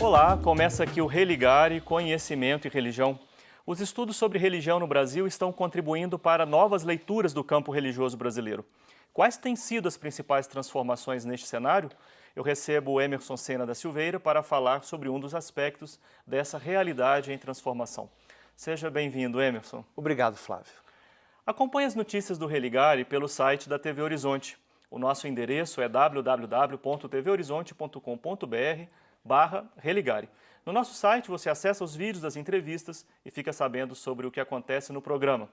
Olá, começa aqui o Religare, Conhecimento e Religião. Os estudos sobre religião no Brasil estão contribuindo para novas leituras do campo religioso brasileiro. Quais têm sido as principais transformações neste cenário? Eu recebo o Emerson Sena da Silveira para falar sobre um dos aspectos dessa realidade em transformação. Seja bem-vindo, Emerson. Obrigado, Flávio. Acompanhe as notícias do Religare pelo site da TV Horizonte. O nosso endereço é www.tvhorizonte.com.br/religare. No nosso site você acessa os vídeos das entrevistas e fica sabendo sobre o que acontece no programa.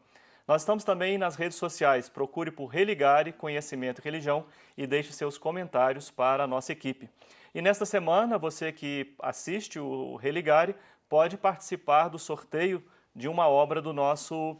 Nós estamos também nas redes sociais. Procure por Religare, Conhecimento e Religião e deixe seus comentários para a nossa equipe. E nesta semana, você que assiste o Religare pode participar do sorteio de uma obra do nosso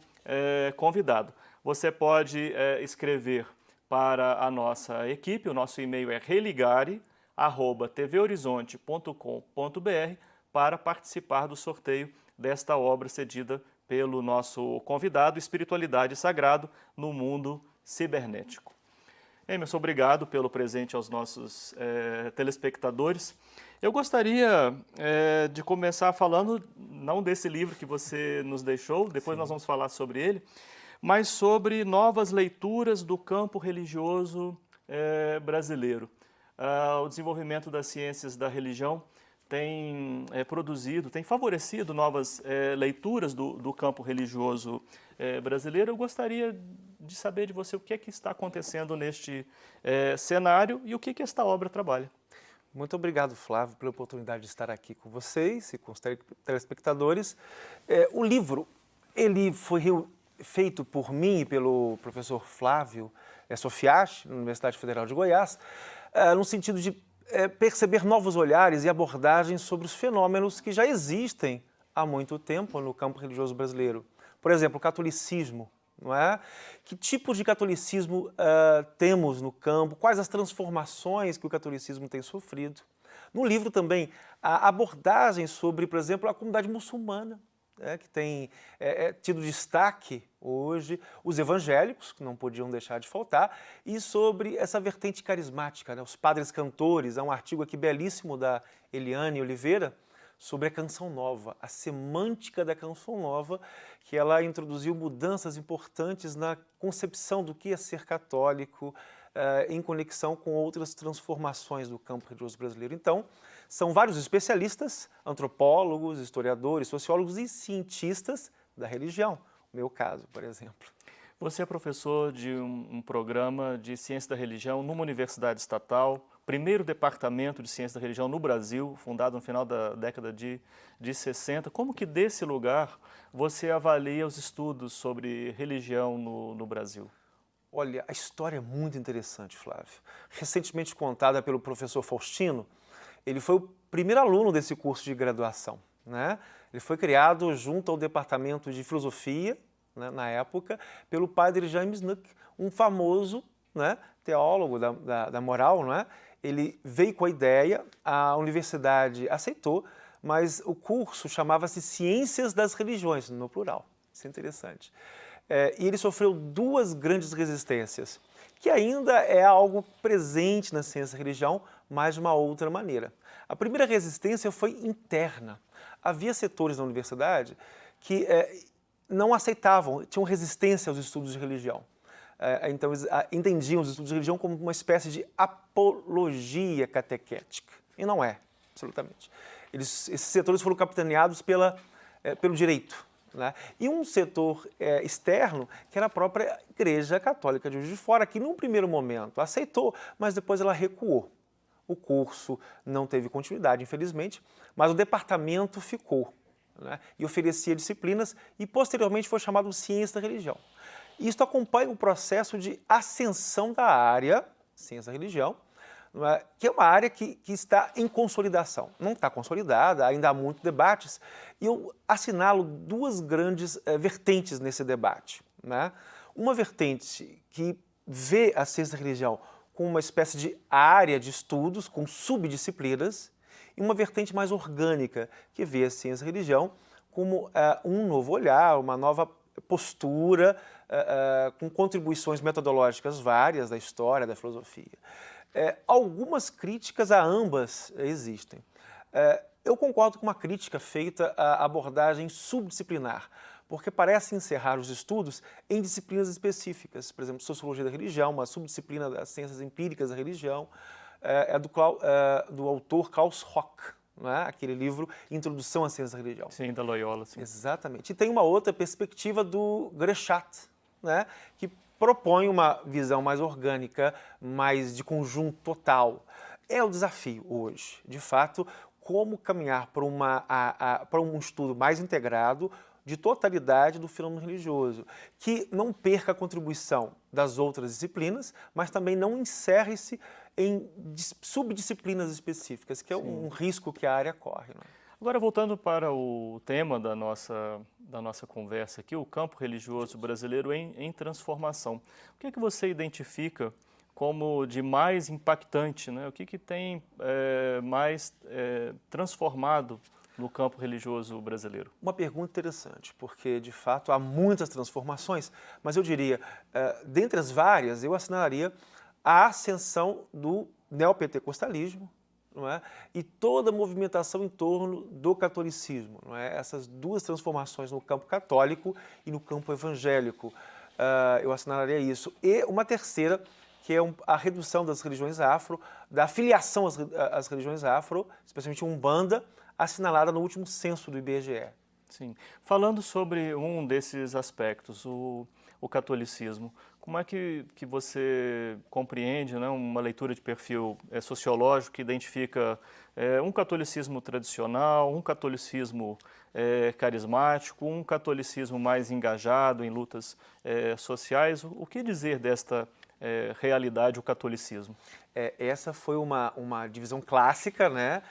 convidado. Você pode escrever para a nossa equipe, o nosso e-mail é religare@tvhorizonte.com.br para participar do sorteio desta obra cedida pelo nosso convidado, Espiritualidade e Sagrado no Mundo Cibernético. Emerson, obrigado pelo presente aos nossos telespectadores. Eu gostaria de começar falando, não desse livro que você nos deixou, depois nós vamos falar sobre ele, mas sobre novas leituras do campo religioso brasileiro. O desenvolvimento das ciências da religião tem tem favorecido novas leituras do campo religioso brasileiro. Eu gostaria de saber de você o que é que está acontecendo neste cenário e o que esta obra trabalha. Muito obrigado, Flávio, pela oportunidade de estar aqui com vocês e com os telespectadores. O livro, ele foi feito por mim e pelo professor Flávio Sofiachi, na Universidade Federal de Goiás, no sentido de perceber novos olhares e abordagens sobre os fenômenos que já existem há muito tempo no campo religioso brasileiro. Por exemplo, o catolicismo, não é? Que tipo de catolicismo temos no campo? Quais as transformações que o catolicismo tem sofrido? No livro também, há abordagens sobre, por exemplo, a comunidade muçulmana, que tem tido destaque hoje, os evangélicos, que não podiam deixar de faltar, e sobre essa vertente carismática, os padres cantores. Há um artigo aqui belíssimo da Eliane Oliveira sobre a canção nova, a semântica da canção nova, que ela introduziu mudanças importantes na concepção do que é ser católico, em conexão com outras transformações do campo religioso brasileiro. Então, são vários especialistas, antropólogos, historiadores, sociólogos e cientistas da religião, no meu caso, por exemplo. Você é professor de um programa de Ciência da Religião numa universidade estatal, primeiro departamento de Ciência da Religião no Brasil, fundado no final da década de 60. Como que desse lugar você avalia os estudos sobre religião no Brasil? Olha, a história é muito interessante, Flávio. Recentemente contada pelo professor Faustino, ele foi o primeiro aluno desse curso de graduação, né? Ele foi criado junto ao departamento de filosofia, né, na época, pelo padre James Nuck, um famoso, né, teólogo da moral, né? Ele veio com a ideia, a universidade aceitou, mas o curso chamava-se Ciências das Religiões, no plural. Isso é interessante. E ele sofreu duas grandes resistências, que ainda é algo presente na ciência da religião, mas de uma outra maneira. A primeira resistência foi interna. Havia setores na universidade que não aceitavam, tinham resistência aos estudos de religião. Então, eles entendiam os estudos de religião como uma espécie de apologia catequética. E não é, absolutamente. Esses setores foram capitaneados pelo direito, né? E um setor externo, que era a própria Igreja Católica de Juiz de Fora, que num primeiro momento aceitou, mas depois ela recuou. O curso não teve continuidade, infelizmente, mas o departamento ficou, né? E oferecia disciplinas e posteriormente foi chamado de Ciência da Religião. Isto acompanha o processo de ascensão da área, Ciência da Religião, que é uma área que está em consolidação. Não está consolidada, ainda há muitos debates, e eu assinalo duas grandes vertentes nesse debate, né? Uma vertente que vê a ciência da religião como uma espécie de área de estudos, com subdisciplinas, e uma vertente mais orgânica, que vê a ciência da religião como um novo olhar, uma nova postura, com contribuições metodológicas várias da história, da filosofia. Algumas críticas a ambas existem. Eu concordo com uma crítica feita à abordagem subdisciplinar, porque parece encerrar os estudos em disciplinas específicas. Por exemplo, Sociologia da Religião, uma subdisciplina das ciências empíricas da religião, do autor Klaus Hock, não é? Aquele livro Introdução à Ciência da Religião. Sim, da Loyola. Sim. Exatamente. E tem uma outra perspectiva do Grechat, né? Que propõe uma visão mais orgânica, mais de conjunto total. É o desafio hoje, de fato, como caminhar para um estudo mais integrado de totalidade do fenômeno religioso, que não perca a contribuição das outras disciplinas, mas também não encerre-se em subdisciplinas específicas, que é um risco que a área corre. Né? Agora, voltando para o tema da nossa conversa aqui, o campo religioso brasileiro em transformação. O que é que você identifica como de mais impactante, né? O que tem mais transformado no campo religioso brasileiro? Uma pergunta interessante, porque de fato há muitas transformações, mas eu diria, dentre as várias, eu assinalaria a ascensão do neopentecostalismo, não é? E toda a movimentação em torno do catolicismo, não é? Essas duas transformações no campo católico e no campo evangélico, eu assinalaria isso. E uma terceira, que é a redução das religiões afro, da afiliação às religiões afro, especialmente Umbanda, assinalada no último censo do IBGE. Sim. Falando sobre um desses aspectos, o catolicismo, como é que você compreende, né, uma leitura de perfil sociológico que identifica um catolicismo tradicional, um catolicismo carismático, um catolicismo mais engajado em lutas sociais? O que dizer desta realidade, o catolicismo? Essa foi uma divisão clássica, né,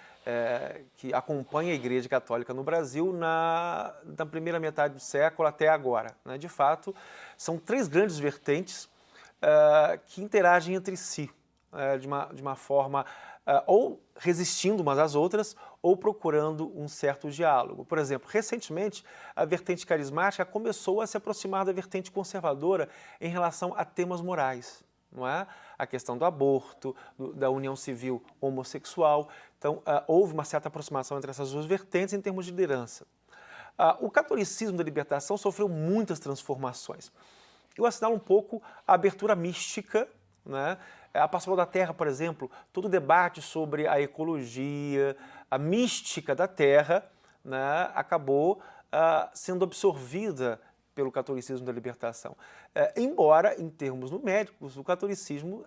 que acompanha a Igreja Católica no Brasil na primeira metade do século até agora. Né? De fato, são três grandes vertentes que interagem entre si de uma forma ou resistindo umas às outras ou procurando um certo diálogo. Por exemplo, recentemente, a vertente carismática começou a se aproximar da vertente conservadora em relação a temas morais. Não é? A questão do aborto, da união civil homossexual. Então, houve uma certa aproximação entre essas duas vertentes em termos de liderança. O catolicismo da libertação sofreu muitas transformações. Eu assinalo um pouco a abertura mística, né? A Pastoral da Terra, por exemplo, todo o debate sobre a ecologia, a mística da terra, né, acabou sendo absorvida pelo catolicismo da libertação. Embora, em termos numéricos, o catolicismo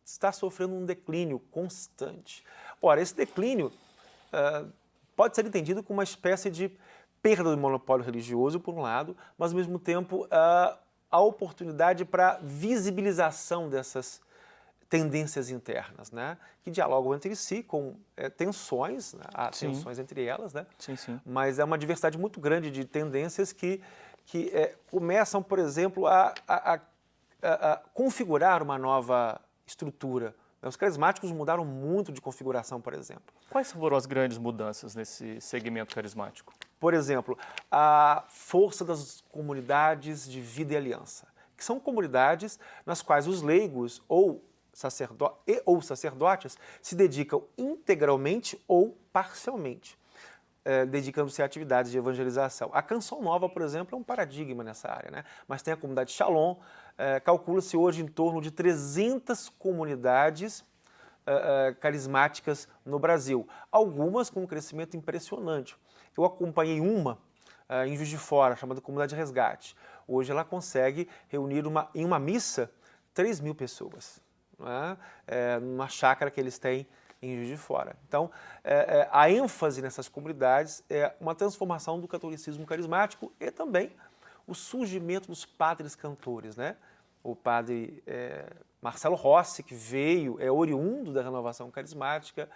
está sofrendo um declínio constante. Ora, esse declínio pode ser entendido como uma espécie de perda do monopólio religioso, por um lado, mas, ao mesmo tempo, a oportunidade para visibilização dessas tendências internas, né? Que dialogam entre si com tensões, né? Há tensões entre elas, né? Sim, sim. Mas é uma diversidade muito grande de tendências que começam, por exemplo, a configurar uma nova estrutura. Os carismáticos mudaram muito de configuração, por exemplo. Quais foram as grandes mudanças nesse segmento carismático? Por exemplo, a força das comunidades de vida e aliança, que são comunidades nas quais os leigos ou sacerdotes se dedicam integralmente ou parcialmente, dedicando-se a atividades de evangelização. A Canção Nova, por exemplo, é um paradigma nessa área, né? Mas tem a comunidade Shalom, calcula-se hoje em torno de 300 comunidades carismáticas no Brasil, algumas com um crescimento impressionante. Eu acompanhei uma em Juiz de Fora, chamada Comunidade Resgate. Hoje ela consegue reunir em uma missa 3.000 pessoas, né? Numa chácara que eles têm em Juiz de Fora. Então, a ênfase nessas comunidades é uma transformação do catolicismo carismático e também o surgimento dos padres cantores, né? O padre Marcelo Rossi, que veio, é oriundo da renovação carismática,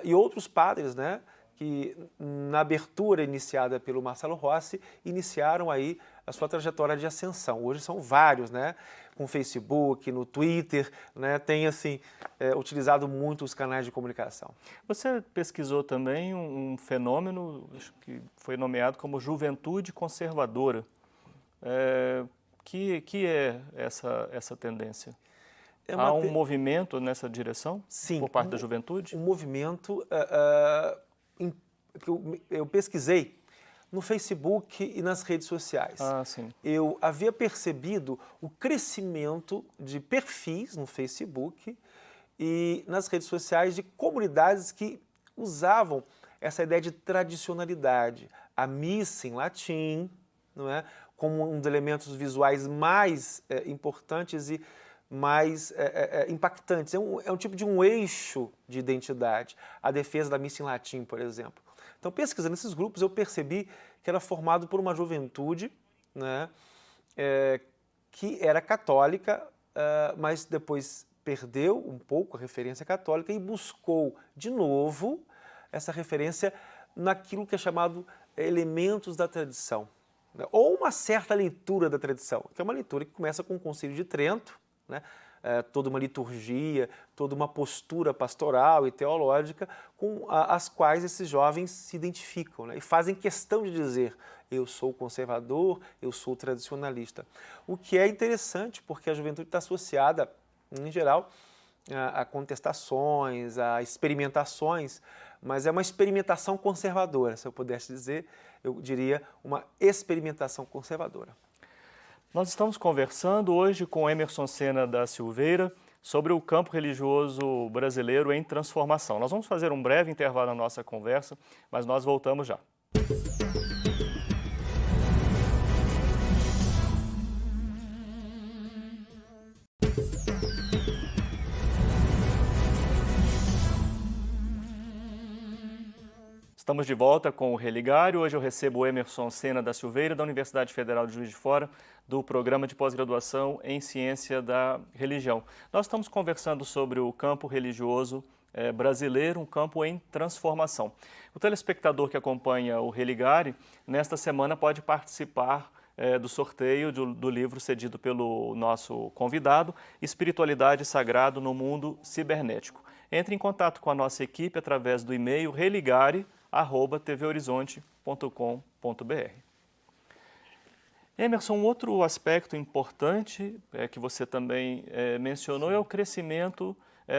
e outros padres, né? Que na abertura iniciada pelo Marcelo Rossi, iniciaram aí a sua trajetória de ascensão. Hoje são vários, né? Com Facebook, no Twitter, né? Tem, assim, utilizado muito os canais de comunicação. Você pesquisou também um fenômeno que foi nomeado como juventude conservadora. Que é essa tendência? Há um movimento nessa direção? Sim, por parte da juventude? Um movimento em eu pesquisei no Facebook e nas redes sociais. Ah, sim. Eu havia percebido o crescimento de perfis no Facebook e nas redes sociais de comunidades que usavam essa ideia de tradicionalidade. A missa em latim, não é? Como um dos elementos visuais mais importantes e mais impactantes. É um tipo de um eixo de identidade. A defesa da missa em latim, por exemplo. Então, pesquisando esses grupos, eu percebi que era formado por uma juventude, né, que era católica, mas depois perdeu um pouco a referência católica e buscou, de novo, essa referência naquilo que é chamado elementos da tradição, né, ou uma certa leitura da tradição, que é uma leitura que começa com o Concílio de Trento, né, toda uma liturgia, toda uma postura pastoral e teológica com as quais esses jovens se identificam, né, e fazem questão de dizer: eu sou conservador, eu sou tradicionalista. O que é interessante, porque a juventude está associada, em geral, a contestações, a experimentações, mas é uma experimentação conservadora, se eu pudesse dizer, eu diria uma experimentação conservadora. Nós estamos conversando hoje com Emerson Sena da Silveira sobre o campo religioso brasileiro em transformação. Nós vamos fazer um breve intervalo na nossa conversa, mas nós voltamos já. Estamos de volta com o Religário. Hoje eu recebo o Emerson Sena da Silveira, da Universidade Federal de Juiz de Fora, do Programa de Pós-Graduação em Ciência da Religião. Nós estamos conversando sobre o campo religioso brasileiro, um campo em transformação. O telespectador que acompanha o Religário, nesta semana pode participar do sorteio do livro cedido pelo nosso convidado, Espiritualidade e Sagrado no Mundo Cibernético. Entre em contato com a nossa equipe através do e-mail religare@tvhorizonte.com.br. Emerson, um outro aspecto importante que você também mencionou é o crescimento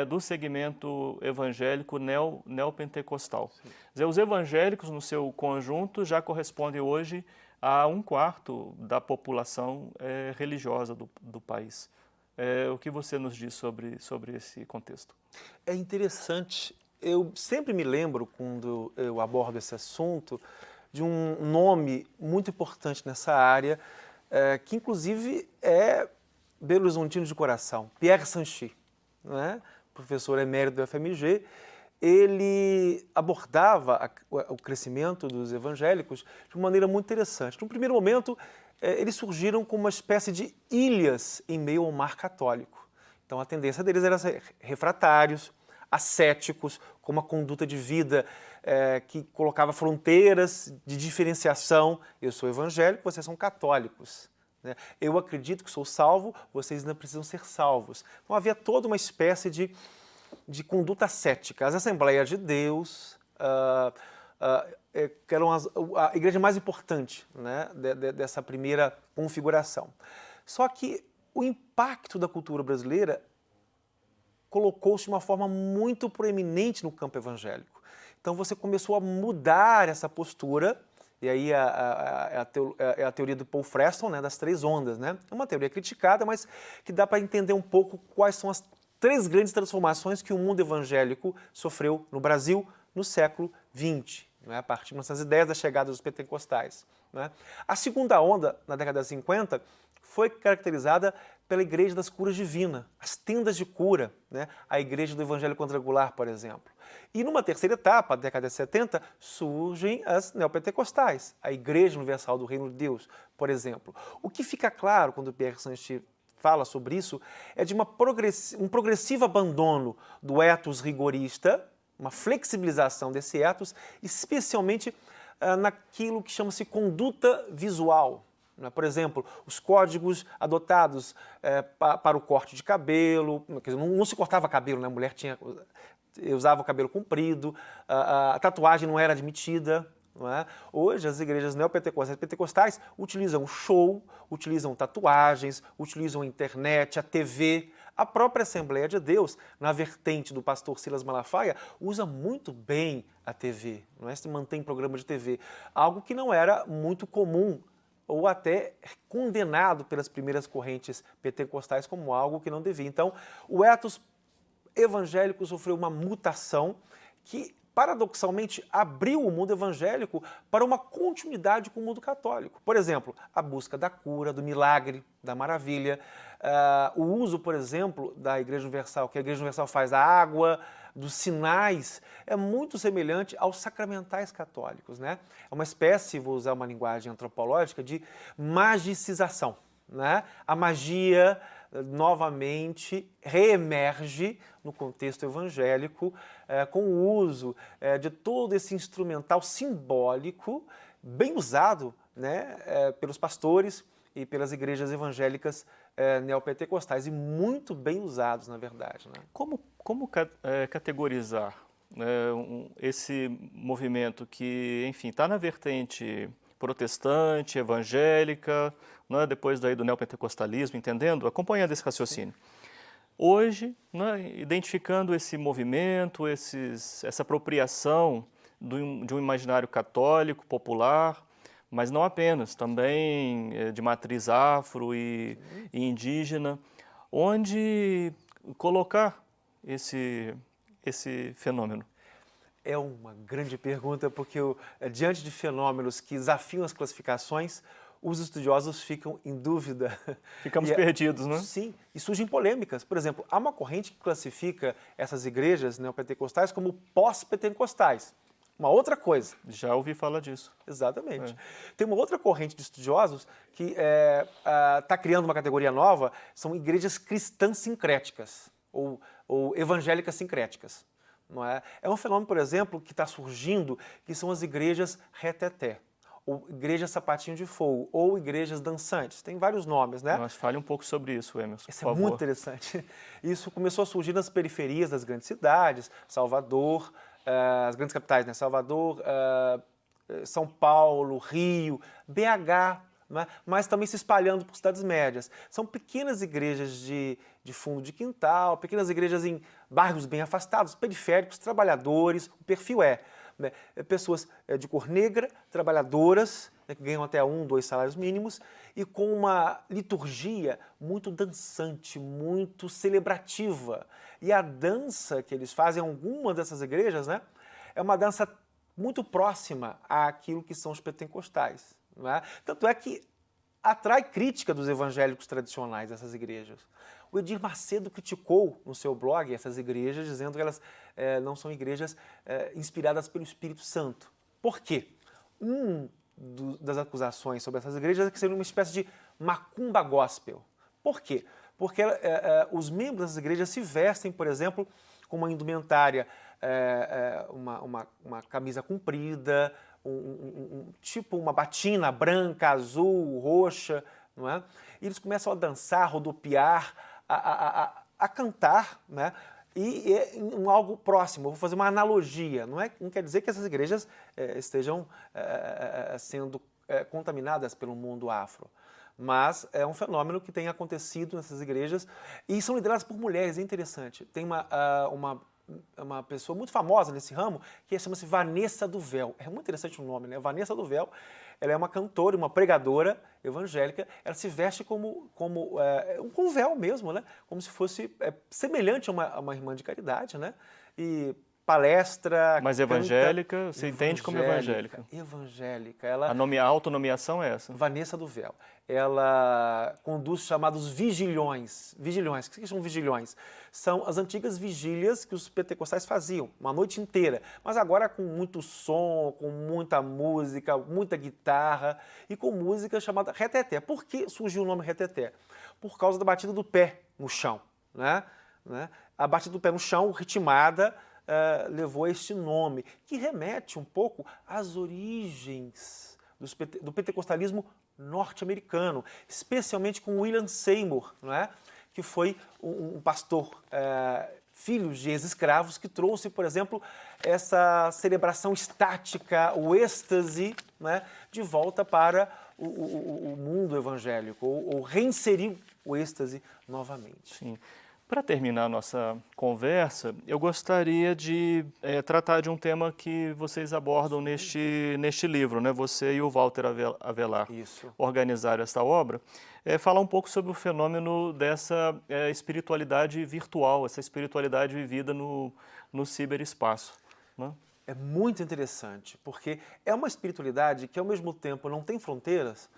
do segmento evangélico neopentecostal. Quer dizer, os evangélicos, no seu conjunto, já correspondem hoje a 1/4 da população religiosa do país. O que você nos diz sobre esse contexto? É interessante. Eu sempre me lembro, quando eu abordo esse assunto, de um nome muito importante nessa área, que inclusive é belo-horizontino de coração, Pierre Sanchis, né? Professor emérito do FMG. Ele abordava o crescimento dos evangélicos de uma maneira muito interessante. No primeiro momento, eles surgiram como uma espécie de ilhas em meio ao mar católico. Então, a tendência deles era ser refratários, ascéticos, com uma conduta de vida que colocava fronteiras de diferenciação. Eu sou evangélico, vocês são católicos, né? Eu acredito que sou salvo, vocês ainda precisam ser salvos. Então havia toda uma espécie de conduta ascética. As Assembleias de Deus que eram a igreja mais importante, né, dessa primeira configuração. Só que o impacto da cultura brasileira colocou-se de uma forma muito proeminente no campo evangélico. Então você começou a mudar essa postura, e aí é a teoria do Paul Freston, né, das 3 ondas. Né? É uma teoria criticada, mas que dá para entender um pouco quais são as 3 grandes transformações que o mundo evangélico sofreu no Brasil no século XX, né, a partir de 1910, da chegada dos pentecostais. Né? A segunda onda, na década de 50, foi caracterizada pela Igreja das Curas Divinas, as tendas de cura, né? A Igreja do Evangelho Quadrangular, por exemplo. E numa terceira etapa, na década de 70, surgem as neopentecostais, a Igreja Universal do Reino de Deus, por exemplo. O que fica claro quando o Pierre Sanchis fala sobre isso é de um progressivo abandono do ethos rigorista, uma flexibilização desse ethos, especialmente naquilo que chama-se conduta visual. Por exemplo, os códigos adotados para o corte de cabelo, quer dizer, não se cortava cabelo, né? A mulher usava o cabelo comprido, a tatuagem não era admitida. Não é? Hoje, as igrejas neopentecostais e pentecostais utilizam show, utilizam tatuagens, utilizam a internet, a TV, A própria Assembleia de Deus, na vertente do pastor Silas Malafaia, usa muito bem a TV, não é? Se mantém programa de TV, algo que não era muito comum ou até condenado pelas primeiras correntes pentecostais como algo que não devia. Então, o ethos evangélico sofreu uma mutação que, paradoxalmente, abriu o mundo evangélico para uma continuidade com o mundo católico. Por exemplo, a busca da cura, do milagre, da maravilha, o uso, por exemplo, da Igreja Universal, que a Igreja Universal faz da água, dos sinais, é muito semelhante aos sacramentais católicos, né? É uma espécie, vou usar uma linguagem antropológica, de magicização, né? A magia novamente reemerge no contexto evangélico com o uso de todo esse instrumental simbólico bem usado, né, pelos pastores e pelas igrejas evangélicas neopentecostais e muito bem usados, na verdade, né? Como categorizar esse movimento que, enfim, está na vertente protestante, evangélica, né, depois daí do neopentecostalismo, entendendo, acompanhando esse raciocínio. Hoje, né, identificando esse movimento, essa apropriação de um imaginário católico, popular, mas não apenas, também de matriz afro e indígena, onde colocar esse fenômeno? É uma grande pergunta, porque diante de fenômenos que desafiam as classificações, os estudiosos ficam em dúvida. Ficamos perdidos, né? Sim, e surgem polêmicas. Por exemplo, há uma corrente que classifica essas igrejas neopentecostais como pós-pentecostais. Uma outra coisa. Já ouvi falar disso. Exatamente. Tem uma outra corrente de estudiosos que está criando uma categoria nova, são igrejas cristãs sincréticas, ou evangélicas sincréticas. Não é? É um fenômeno, por exemplo, que está surgindo, que são as igrejas reteté, ou igrejas sapatinho de fogo, ou igrejas dançantes. Tem vários nomes, né? Mas fale um pouco sobre isso, Emerson, Isso por favor. é muito interessante. Isso começou a surgir nas periferias das grandes cidades, Salvador, as grandes capitais, né? Salvador, São Paulo, Rio, BH, né? Mas também se espalhando por cidades médias. São pequenas igrejas de fundo de quintal, pequenas igrejas em bairros bem afastados, periféricos, trabalhadores. O perfil né, pessoas de cor negra, trabalhadoras, né, que ganham até 1, 2 salários mínimos, e com uma liturgia muito dançante, muito celebrativa. E a dança que eles fazem em alguma dessas igrejas, né, é uma dança muito próxima àquilo que são os pentecostais. Não é? Tanto é que atrai crítica dos evangélicos tradicionais, essas igrejas. O Edir Macedo criticou no seu blog essas igrejas, dizendo que elas não são igrejas inspiradas pelo Espírito Santo. Por quê? Das acusações sobre essas igrejas é que seriam uma espécie de macumba gospel. Por quê? Porque os membros dessas igrejas se vestem, por exemplo, com uma indumentária, uma camisa comprida, tipo uma batina branca, azul, roxa, não é? E eles começam a dançar, a rodopiar, a cantar, né? E em algo próximo. Eu vou fazer uma analogia. Não quer dizer que essas igrejas estejam sendo contaminadas pelo mundo afro, mas é um fenômeno que tem acontecido nessas igrejas e são lideradas por mulheres. É interessante. Tem uma pessoa muito famosa nesse ramo que chama-se Vanessa do Véu. É muito interessante o nome, né? Vanessa do Véu. Ela é uma cantora, uma pregadora evangélica. Ela se veste com véu mesmo, né? Como se fosse semelhante a uma irmã de caridade, né? E palestra, mas evangélica, você entende como evangélica? Evangélica. A autonomeação é essa? Vanessa do Véu. Ela conduz chamados vigilhões. Vigilhões. O que são vigilhões? São as antigas vigílias que os pentecostais faziam, uma noite inteira, mas agora com muito som, com muita música, muita guitarra e com música chamada reteté. Por que surgiu o nome reteté? Por causa da batida do pé no chão, né? A batida do pé no chão, ritmada, levou a este nome, que remete um pouco às origens do pentecostalismo norte-americano, especialmente com William Seymour, não é? Que foi um pastor filho de ex-escravos que trouxe, por exemplo, essa celebração estática, o êxtase, né, de volta para o mundo evangélico, ou reinseriu o êxtase novamente. Sim. Para terminar a nossa conversa, eu gostaria de tratar de um tema que vocês abordam neste livro, né? Você e o Walter Avelar Isso. organizaram esta obra. Falar um pouco sobre o fenômeno dessa espiritualidade virtual, essa espiritualidade vivida no ciberespaço, né? É muito interessante, porque é uma espiritualidade que, ao mesmo tempo, não tem fronteiras,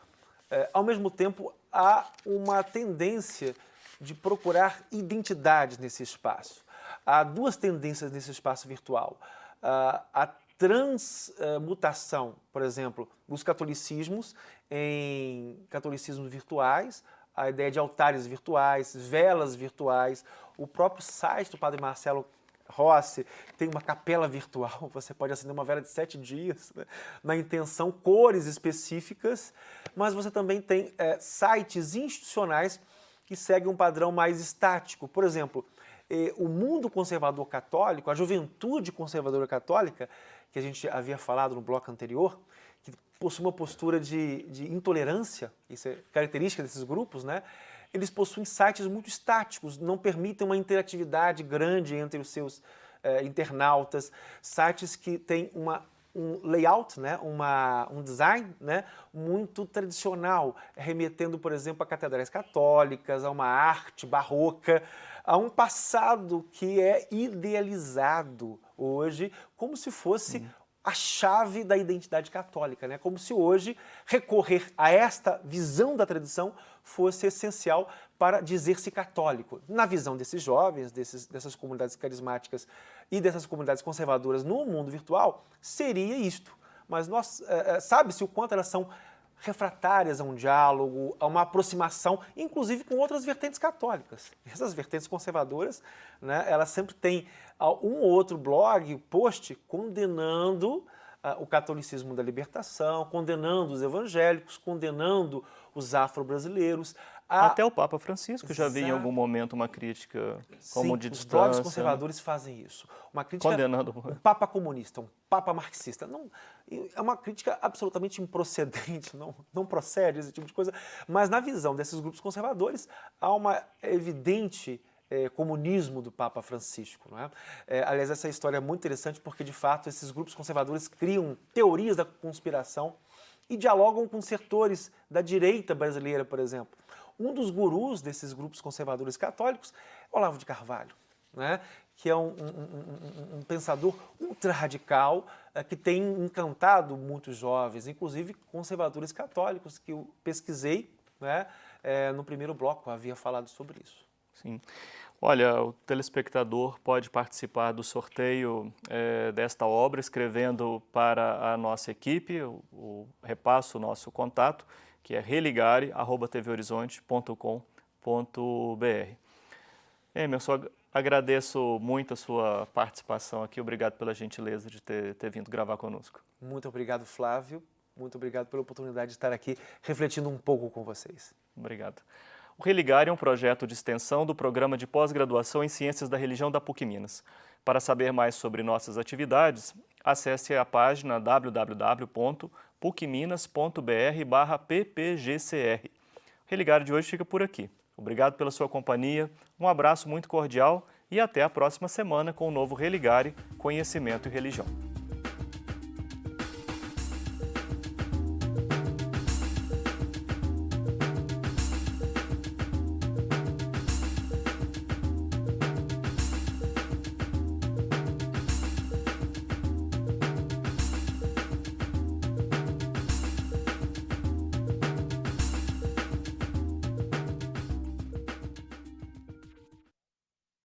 ao mesmo tempo, há uma tendência de procurar identidades nesse espaço. Há duas tendências nesse espaço virtual. A transmutação, por exemplo, dos catolicismos em catolicismos virtuais, a ideia de altares virtuais, velas virtuais, o próprio site do Padre Marcelo Rossi tem uma capela virtual, você pode acender uma vela de 7 dias, né, na intenção, cores específicas, mas você também tem sites institucionais que seguem um padrão mais estático. Por exemplo, o mundo conservador católico, a juventude conservadora católica, que a gente havia falado no bloco anterior, que possui uma postura de intolerância, isso é característica desses grupos, né? Eles possuem sites muito estáticos, não permitem uma interatividade grande entre os seus internautas, sites que têm um layout, né, um design, né, muito tradicional, remetendo, por exemplo, a catedrais católicas, a uma arte barroca, a um passado que é idealizado hoje como se fosse a chave da identidade católica, né? Como se hoje recorrer a esta visão da tradição fosse essencial para dizer-se católico. Na visão desses jovens, dessas comunidades carismáticas e dessas comunidades conservadoras no mundo virtual, seria isto. Mas sabe-se o quanto elas são refratárias a um diálogo, a uma aproximação, inclusive com outras vertentes católicas. Essas vertentes conservadoras, né, elas sempre têm um ou outro blog, post, condenando o catolicismo da libertação, condenando os evangélicos, condenando os afro-brasileiros. Até o Papa Francisco já vi em algum momento uma crítica como de distância. Os blogs conservadores fazem isso. Uma crítica condenando um papa comunista, um papa marxista. Não, é uma crítica absolutamente improcedente, não procede esse tipo de coisa. Mas na visão desses grupos conservadores há uma evidente comunismo do Papa Francisco. Não é? Aliás, essa história é muito interessante porque, de fato, esses grupos conservadores criam teorias da conspiração e dialogam com setores da direita brasileira, por exemplo. Um dos gurus desses grupos conservadores católicos é Olavo de Carvalho, né? Que é um pensador ultra-radical que tem encantado muitos jovens, inclusive conservadores católicos, que eu pesquisei, né? No primeiro bloco, eu havia falado sobre isso. Sim. Olha, o telespectador pode participar do sorteio desta obra escrevendo para a nossa equipe, repasso o nosso contato, que é religare@tvhorizonte.com.br. Emerson, agradeço muito a sua participação aqui, obrigado pela gentileza de ter vindo gravar conosco. Muito obrigado, Flávio, muito obrigado pela oportunidade de estar aqui refletindo um pouco com vocês. Obrigado. O Religare é um projeto de extensão do Programa de Pós-Graduação em Ciências da Religião da PUC Minas. Para saber mais sobre nossas atividades, acesse a página www.pucminas.br/ppgcr. O Religare de hoje fica por aqui. Obrigado pela sua companhia, um abraço muito cordial e até a próxima semana com o novo Religare, Conhecimento e Religião.